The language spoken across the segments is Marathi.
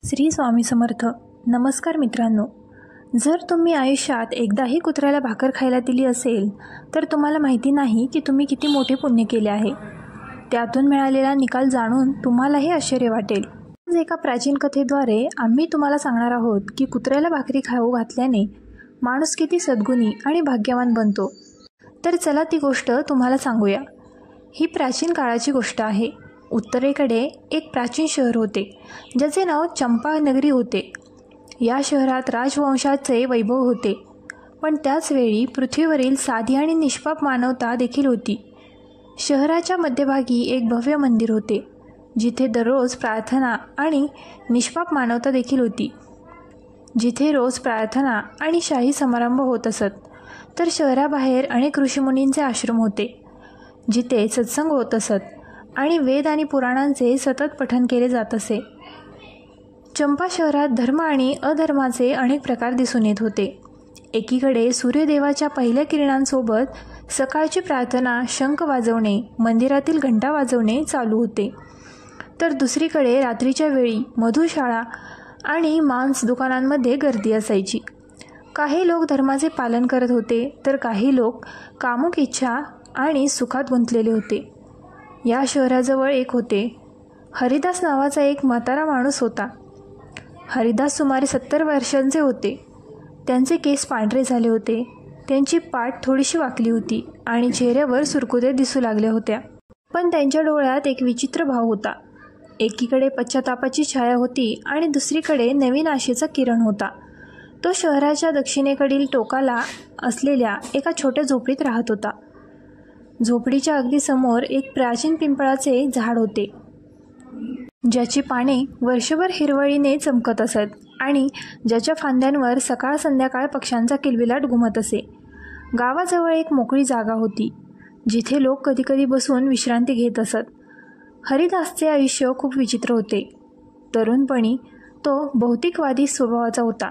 श्री स्वामी समर्थ. नमस्कार मित्रांनो. जर तुम्ही आयुष्यात एकदाही कुत्र्याला भाकर खायला दिली असेल तर तुम्हाला माहिती नाही की तुम्ही किती मोठे पुण्य केले आहे. त्यातून मिळालेला निकाल जाणून तुम्हालाही आश्चर्य वाटेल. आज एका प्राचीन कथेद्वारे आम्ही तुम्हाला सांगणार आहोत की कुत्र्याला भाकरी खाऊ घातल्याने माणूस किती सद्गुणी आणि भाग्यवान बनतो. तर चला ती गोष्ट तुम्हाला सांगूया. ही प्राचीन काळाची गोष्ट आहे. उत्तरेकडे एक प्राचीन शहर होते ज्याचे नाव चंपा नगरी होते. या शहरात राजवंशाचे वैभव होते, पण त्याचवेळी पृथ्वीवरील साधी आणि निष्पाप मानवता देखील होती. शहराच्या मध्यभागी एक भव्य मंदिर होते जिथे दररोज प्रार्थना आणि निष्पाप मानवता देखील होती. जिथे रोज प्रार्थना आणि शाही समारंभ होत असत. तर शहराबाहेर अनेक ऋषीमुनींचे आश्रम होते जिथे सत्संग होत असत आणि वेद आणि पुराणांचे सतत पठण केले जात असे. चंपा शहरात धर्म आणि अधर्माचे अनेक प्रकार दिसून येत होते. एकीकडे सूर्यदेवाच्या पहिल्या किरणांसोबत सकाळची प्रार्थना, शंख वाजवणे, मंदिरातील घंटा वाजवणे चालू होते. तर दुसरीकडे रात्रीच्या वेळी मधुशाळा आणि मांस दुकानांमध्ये गर्दी असायची. काही लोक धर्माचे पालन करत होते तर काही लोक कामुक इच्छा आणि सुखात गुंतलेले होते. या शहराजवळ एक होते. हरिदास नावाचा एक म्हातारा माणूस होता. हरिदास सुमारे 70 वर्षांचे होते. त्यांचे केस पांढरे झाले होते. त्यांची पाठ थोडीशी वाकली होती आणि चेहऱ्यावर सुरकुत्या दिसू लागल्या होत्या. पण त्यांच्या डोळ्यात एक विचित्र भाव होता. एकीकडे पश्चातापाची छाया होती आणि दुसरीकडे नवीन आशेचा किरण होता. तो शहराच्या दक्षिणेकडील टोकाला असलेल्या एका छोट्या झोपडीत राहत होता. झोपडीच्या अगदी समोर एक प्राचीन पिंपळाचे झाड होते ज्याची पाने वर्षभर हिरवळीने चमकत असत आणि ज्याच्या फांद्यांवर सकाळ संध्याकाळ पक्ष्यांचा किलबिलाट घुमत असे. गावाजवळ एक मोकळी जागा होती जिथे लोक कधीकधी बसून विश्रांती घेत असत. हरिदासचे आयुष्य खूप विचित्र होते. तरुणपणी तो भौतिकवादी स्वभावाचा होता.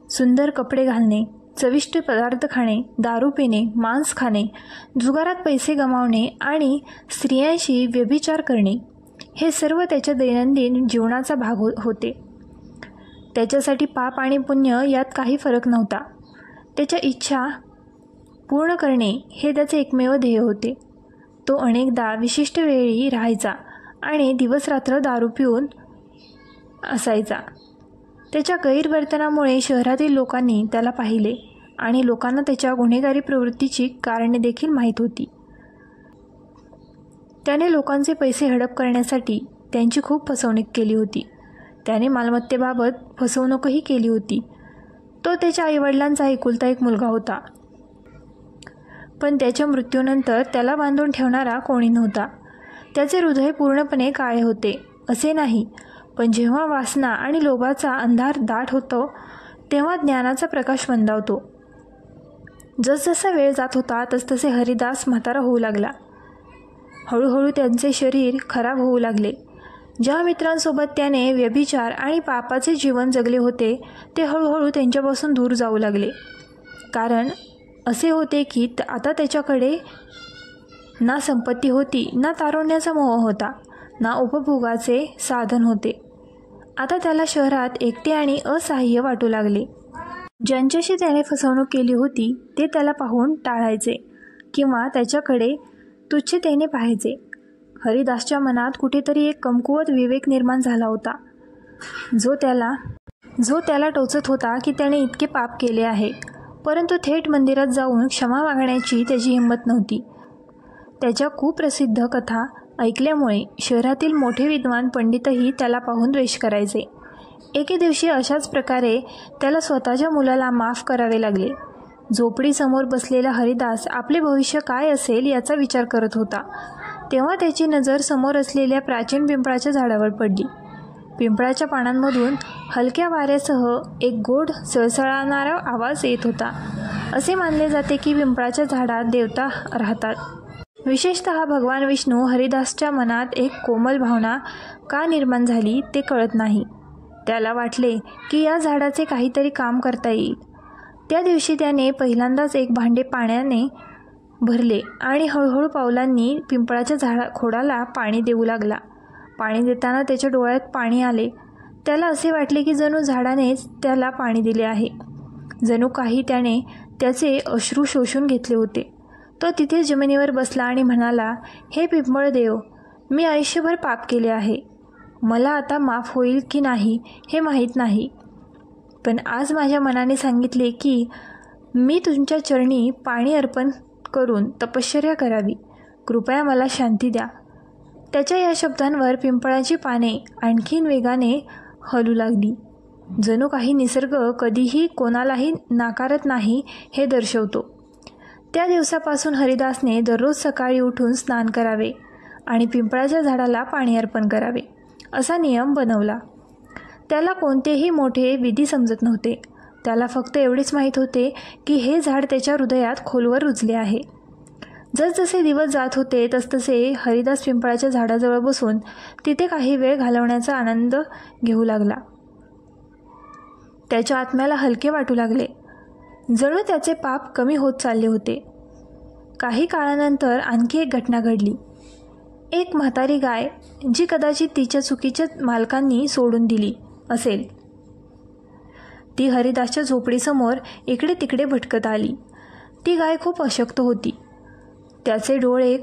सुंदर कपडे घालणे, चविष्ट पदार्थ खाणे, दारू पिणे, मांस खाणे, जुगारात पैसे गमावणे आणि स्त्रियांशी व्यभिचार करणे हे सर्व त्याच्या दैनंदिन जीवनाचा भाग होते. त्याच्यासाठी पाप आणि पुण्य यात काही फरक नव्हता. त्याच्या इच्छा पूर्ण करणे हे त्याचे एकमेव ध्येय होते. तो अनेकदा विशिष्ट वेळी राहायचा आणि दिवसरात्र दारू पिऊन असायचा. त्याच्या गैरवर्तनामुळे शहरातील लोकांनी त्याला पाहिले आणि लोकांना त्याच्या गुन्हेगारी प्रवृत्तीची कारणे देखील माहीत होती. त्याने लोकांचे पैसे हडप करण्यासाठी त्यांची खूप फसवणूक केली होती. त्याने मालमत्तेबाबत फसवणूकही केली होती. तो त्याच्या आईवडिलांचा एकुलता एक मुलगा होता, पण त्याच्या मृत्यूनंतर त्याला बांधून ठेवणारा कोणी नव्हता. त्याचे हृदय पूर्णपणे काळे होते असे नाही, पण जेव्हा वासना आणि लोभाचा अंधार दाट होतो तेव्हा ज्ञानाचा प्रकाश मंदावतो. जसजसा वेळ जात होता तसतसे हरिदास म्हातारा होऊ लागला. हळूहळू त्यांचे शरीर खराब होऊ लागले. ज्या मित्रांसोबत त्याने व्यभिचार आणि पापाचे जीवन जगले होते ते हळूहळू त्यांच्यापासून दूर जाऊ लागले. कारण असे होते की आता त्याच्याकडे ना संपत्ती होती, ना तारुण्याचा मोह होता, ना उपभोगाचे साधन होते. आता त्याला शहरात एकटे आणि असहाय्य वाटू लागले. ज्यांच्याशी त्याने फसवणूक केली होती ते त्याला पाहून टाळायचे किंवा त्याच्याकडे तुच्छतेने पाहायचे. हरिदासच्या मनात कुठेतरी एक कमकुवत विवेक निर्माण झाला होता जो त्याला टोचत होता की त्याने इतके पाप केले आहे, परंतु थेट मंदिरात जाऊन क्षमा मागण्याची त्याची हिंमत नव्हती. त्याच्या कुप्रसिद्ध कथा ऐकल्यामुळे शहरातील मोठे विद्वान पंडितही त्याला पाहून द्वेष करायचे. एके दिवशी अशाच प्रकारे त्याला स्वतःच्या मुलाला माफ करावे लागले. झोपडीसमोर बसलेला हरिदास आपले भविष्य काय असेल याचा विचार करत होता. तेव्हा त्याची नजर समोर असलेल्या प्राचीन पिंपळाच्या झाडावर पडली. पिंपळाच्या पानांमधून हलक्या वाऱ्यासह एक गोड सळसळणारा आवाज येत होता. असे मानले जाते की पिंपळाच्या झाडात देवता राहतात. विशेषतः भगवान विष्णू. हरिदासच्या मनात एक कोमल भावना का निर्माण झाली ते कळत नाही. त्याला वाटले की या झाडाचे काहीतरी काम करता येईल. त्या दिवशी त्याने पहिल्यांदाच एक भांडे पाण्याने भरले आणि हळूहळू पावलांनी पिंपळाच्या खोडाला पाणी देऊ लागला. पाणी देताना त्याच्या डोळ्यात पाणी आले. त्याला असे वाटले की जणू झाडानेच त्याला पाणी दिले आहे, जणू काही त्याने त्याचे अश्रू शोषून घेतले होते. तो तिथे जमिनीवर बसला आणि म्हणाला, हे पिंपळदेव, मी आयुष्यभर पाप केले आहे. मला आता माफ होईल की नाही हे माहीत नाही, पण आज माझ्या मनाने सांगितले की मी तुमच्या चरणी पाणी अर्पण करून तपश्चर्या करावी. कृपया मला शांती द्या. त्याच्या या शब्दांवर पिंपळाची पाने आणखीन वेगाने हलू लागली, जणू काही निसर्ग कधीही कोणालाही नाकारत नाही हे दर्शवतो. त्या दिवसापासून हरिदासने दररोज सकाळी उठून स्नान करावे आणि पिंपळाच्या झाडाला पाणी अर्पण करावे असा नियम बनवला. त्याला कोणतेही मोठे विधी समजत नव्हते. त्याला फक्त एवढेच माहीत होते की हे झाड त्याच्या हृदयात खोलवर रुजले आहे. जसजसे दिवस जात होते तसतसे हरिदास पिंपळाच्या झाडाजवळ बसून तिथे काही वेळ घालवण्याचा आनंद घेऊ लागला. त्याच्या आत्म्याला हलके वाटू लागले, जणू त्याचे पाप कमी होत चालले होते. काही काळानंतर आणखी एक घटना घडली. एक म्हातारी गाय, जी कदाचित तिच्या चुकीच्या मालकांनी सोडून दिली असेल, ती हरिदासच्या झोपडीसमोर इकडे तिकडे भटकत आली. ती गाय खूप अशक्त होती. त्याचे डोळे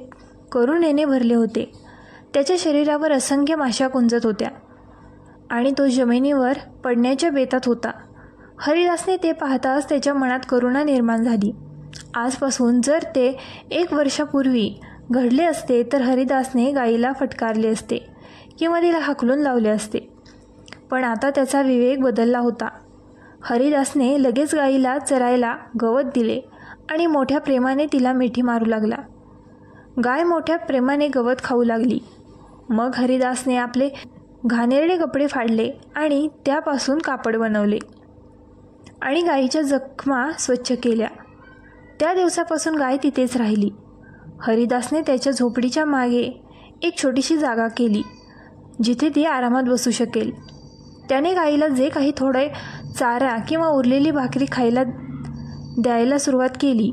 करुणेने भरले होते. त्याच्या शरीरावर असंख्य माशा कुंजत होत्या आणि तो जमिनीवर पडण्याच्या बेतात होता. हरिदासने ते पाहताच त्याच्या मनात करुणा निर्माण झाली. आजपासून जर ते 1 वर्षापूर्वी घडले असते तर हरिदासने गायीला फटकारले असते किंवा तिला हाकलून लावले असते. पण आता त्याचा विवेक बदलला होता. हरिदासने लगेच गायीला चरायला गवत दिले आणि मोठ्या प्रेमाने तिला मिठी मारू लागला. गाय मोठ्या प्रेमाने गवत खाऊ लागली. मग हरिदासने आपले घाणेरडे कपडे फाडले आणि त्यापासून कापड बनवले आणि गायीच्या जखमा स्वच्छ केल्या. त्या दिवसापासून गाय तिथेच राहिली. हरिदासने त्याच्या झोपडीच्या मागे एक छोटीशी जागा केली जिथे ती आरामात बसू शकेल. त्याने गायीला जे काही थोडे चारा किंवा उरलेली भाकरी खायला द्यायला सुरुवात केली.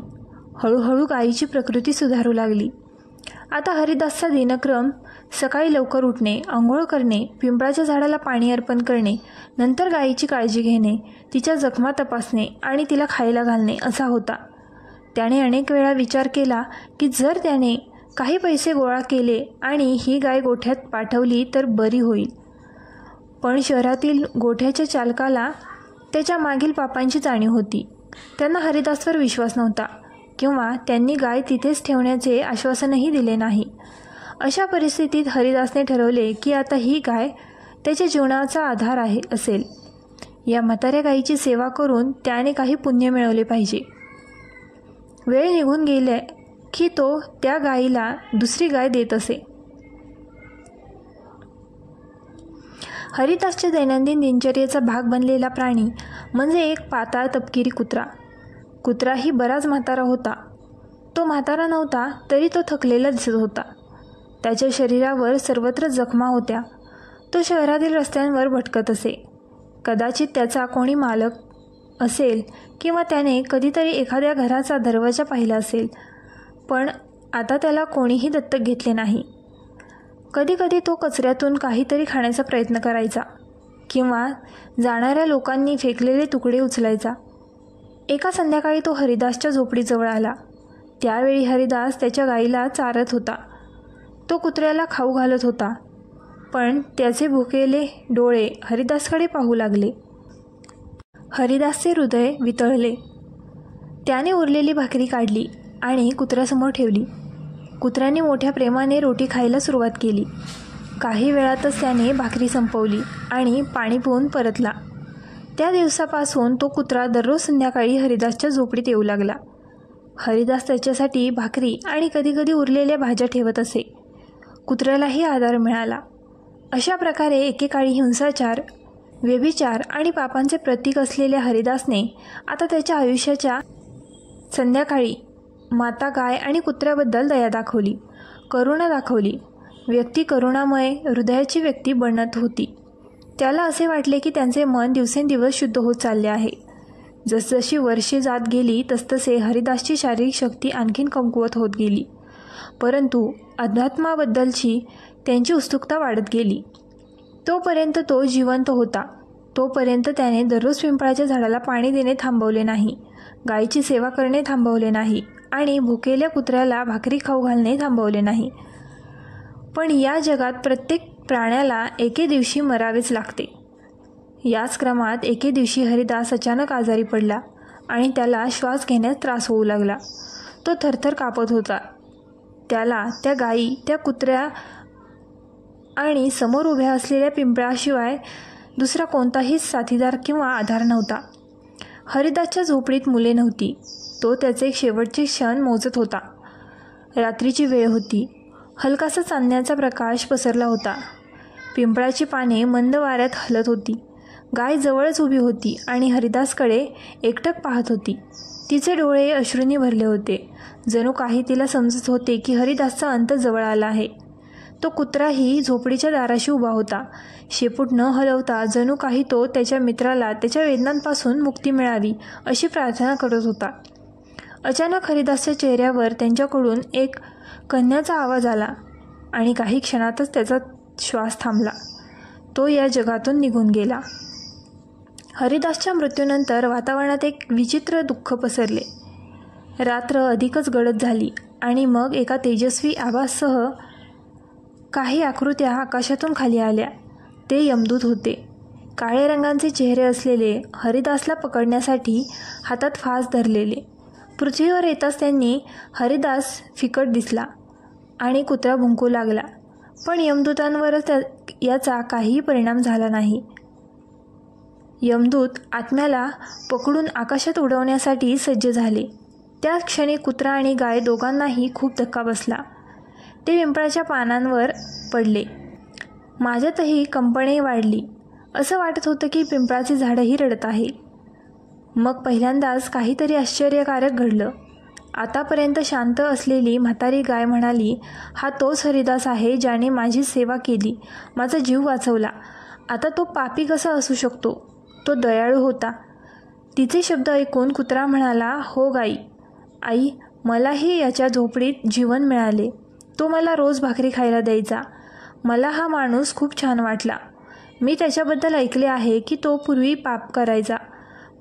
हळूहळू गायीची प्रकृती सुधारू लागली. आता हरिदासचा दिनक्रम सकाळी लवकर उठणे, आंघोळ करणे, पिंपळाच्या झाडाला पाणी अर्पण करणे, नंतर गायीची काळजी घेणे, तिच्या जखमा तपासणे आणि तिला खायला घालणे असा होता. त्याने अनेक वेळा विचार केला की जर त्याने काही पैसे गोळा केले आणि ही गाय गोठ्यात पाठवली तर बरी होईल. पण शहरातील गोठ्याच्या चालकाला त्याच्या मागील पापांची जाणीव होती. त्यांना हरिदासवर विश्वास नव्हता किंवा त्यांनी गाय तिथेच ठेवण्याचे आश्वासनही दिले नाही. अशा परिस्थितीत हरिदासने ठरवले की आता ही गाय त्याच्या जीवनाचा आधार असेल. या म्हाताऱ्या गायीची सेवा करून त्याने काही पुण्य मिळवले पाहिजे. वेळ निघून गेले की तो त्या गायीला दुसरी गाय देत असे. हरिदासच्या दैनंदिन दिनचर्येचा भाग बनलेला प्राणी म्हणजे एक पाताळ तपकिरी कुत्रा. कुत्राही बराच म्हातारा होता. तो म्हातारा नव्हता तरी तो थकलेला दिसत होता. त्याच्या शरीरावर सर्वत्र जखमा होत्या. तो शहरातील रस्त्यांवर भटकत असे. कदाचित त्याचा कोणी मालक असेल किंवा त्याने कधीतरी एखाद्या घराचा दरवाजा पाहिला असेल, पण आता त्याला कोणीही दत्तक घेतले नाही. कधीकधी तो कचऱ्यातून काहीतरी खाण्याचा प्रयत्न करायचा किंवा जाणाऱ्या लोकांनी फेकलेले तुकडे उचलायचा. एका संध्याकाळी तो हरिदासच्या झोपडीजवळ आला. त्यावेळी हरिदास त्याच्या गायीला चारत होता. तो कुत्र्याला खाऊ घालत होता, पण त्याचे भुकेले डोळे हरिदासकडे पाहू लागले. हरिदासचे हृदय वितळले. त्याने उरलेली भाकरी काढली आणि कुत्र्यासमोर ठेवली. कुत्र्याने मोठ्या प्रेमाने रोटी खायला सुरुवात केली. काही वेळातच त्याने भाकरी संपवली आणि पाणी पिऊन परतला. त्या दिवसापासून तो कुत्रा दररोज संध्याकाळी हरिदासच्या झोपडीत येऊ लागला. हरिदास त्याच्यासाठी भाकरी आणि कधीकधी उरलेल्या भाज्या ठेवत असे. कुत्र्यालाही आधार मिळाला. अशा प्रकारे एकेकाळी हिंसाचार, व्यभिचार आणि पापांचे प्रतीक असलेल्या हरिदासने आता त्याच्या आयुष्याच्या संध्याकाळी माता गाय आणि कुत्र्याबद्दल दया दाखवली, करुणा दाखवली. व्यक्ती करुणामुळे हृदयाची व्यक्ती बनत होती. त्याला असे वाटले की त्यांचे मन दिवसेंदिवस शुद्ध होत चालले आहे. जसजशी वर्षे जात गेली तसतसे हरिदासची शारीरिक शक्ती आणखीन कमकुवत होत गेली, परंतु अध्यात्माबद्दलची त्यांची उत्सुकता वाढत गेली. तोपर्यंत तो जिवंत होता. तोपर्यंत त्याने दररोज पिंपळाच्या झाडाला पाणी देणे थांबवले नाही, गायीची सेवा करणे थांबवले नाही आणि भुकेल्या कुत्र्याला भाकरी खाऊ घालणे थांबवले नाही. पण या जगात प्रत्येक प्राण्याला एके दिवशी मरावेच लागते. याच क्रमात एके दिवशी हरिदास अचानक आजारी पडला आणि त्याला श्वास घेण्यास त्रास होऊ लागला. तो थरथर कापत होता. त्याला त्या गायी, त्या कुत्र्या आणि समोर उभ्या असलेल्या पिंपळाशिवाय दुसरा कोणताही साथीदार किंवा आधार नव्हता. हरिदासच्या झोपडीत मुले नव्हती. तो त्याचे शेवटचे क्षण मोजत होता. रात्रीची वेळ होती. हलकासा चांदण्याचा प्रकाश पसरला होता. पिंपळाची पाने मंद वाऱ्यात हलत होती. गाय जवळच उभी होती आणि हरिदासकडे एकटक पाहत होती. तिचे डोळे अश्रूंनी भरले होते. जणू काही तिला समजत होते की हरिदासचा अंत जवळ आला आहे. तो कुत्राही झोपडीच्या दाराशी उभा होता. शेपूट न हलवता जणू काही तो त्याच्या मित्राला त्याच्या वेदनांपासून मुक्ती मिळावी अशी प्रार्थना करत होता. अचानक हरिदासच्या चेहऱ्यावर त्यांच्याकडून एक कण्याचा आवाज आला आणि काही क्षणातच त्याचा श्वास थांबला. तो या जगातून निघून गेला. हरिदासच्या मृत्यूनंतर वातावरणात एक विचित्र दुःख पसरले. रात्र अधिकच गडद झाली आणि मग एका तेजस्वी आभाससह काही आकृत्या आकाशातून खाली आल्या. ते यमदूत होते. काळे रंगांचे चेहरे असलेले, हरिदासला पकडण्यासाठी हातात फास धरलेले. पृथ्वीवर येताच त्यांनी हरिदास फिकट दिसला आणि कुत्रा भुंकू लागला. पण यमदूतांवरच याचा काहीही परिणाम झाला नाही. यमदूत आत्म्याला पकडून आकाशात उडवण्यासाठी सज्ज झाले. त्याच क्षणी कुत्रा आणि गाय दोघांनाही खूप धक्का बसला. ते पिंपळाच्या पानांवर पडले. माझ्यातही कंपने वाढली. असं वाटत होतं की पिंपळाचे झाडही रडत आहे. मग पहिल्यांदाच काहीतरी आश्चर्यकारक घडलं. आतापर्यंत शांत असलेली म्हातारी गाय म्हणाली, हा तोच हरिदास आहे ज्याने माझी सेवा केली, माझा जीव वाचवला. आता तो पापी कसा असू शकतो? तो दयाळू होता. तिचे शब्द ऐकून कुत्रा म्हणाला, हो गाई, आई, मलाही याच्या झोपडीत जीवन मिळाले. तो मला रोज भाकरी खायला द्यायचा. मला हा माणूस खूप छान वाटला. मी त्याच्याबद्दल ऐकले आहे की तो पूर्वी पाप करायचा,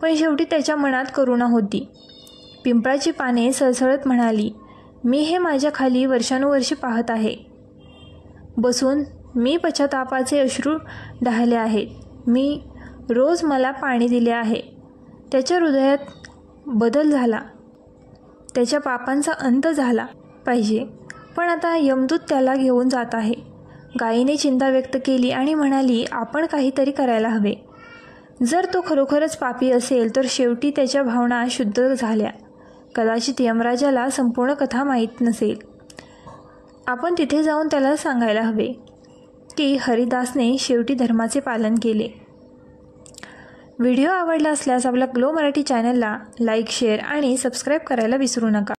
पण शेवटी त्याच्या मनात करुणा होती. पिंपळाची पाने सळसळत म्हणाली, मी हे माझ्या खाली वर्षानुवर्षे पाहत आहे बसून. मी पश्चातापाचे अश्रू ढाळले आहेत. मी रोज मला पाणी दिले आहे. त्याच्या हृदयात बदल झाला. त्याच्या पापांचा अंत झाला पाहिजे. पण आता यमदूत त्याला घेऊन जात आहे. गायीने चिंता व्यक्त केली आणि म्हणाली, आपण काहीतरी करायला हवे. जर तो खरोखरच पापी असेल तर शेवटी त्याच्या भावना शुद्ध झाल्या. कदाचित यमराजाला संपूर्ण कथा माहीत नसेल. आपण तिथे जाऊन त्याला सांगायला हवे की हरिदासने शेवटी धर्माचे पालन केले. व्हिडिओ आवडला असल्यास आपल्या ग्लो मराठी चॅनलला लाईक, शेअर आणि सबस्क्राईब करायला विसरू नका.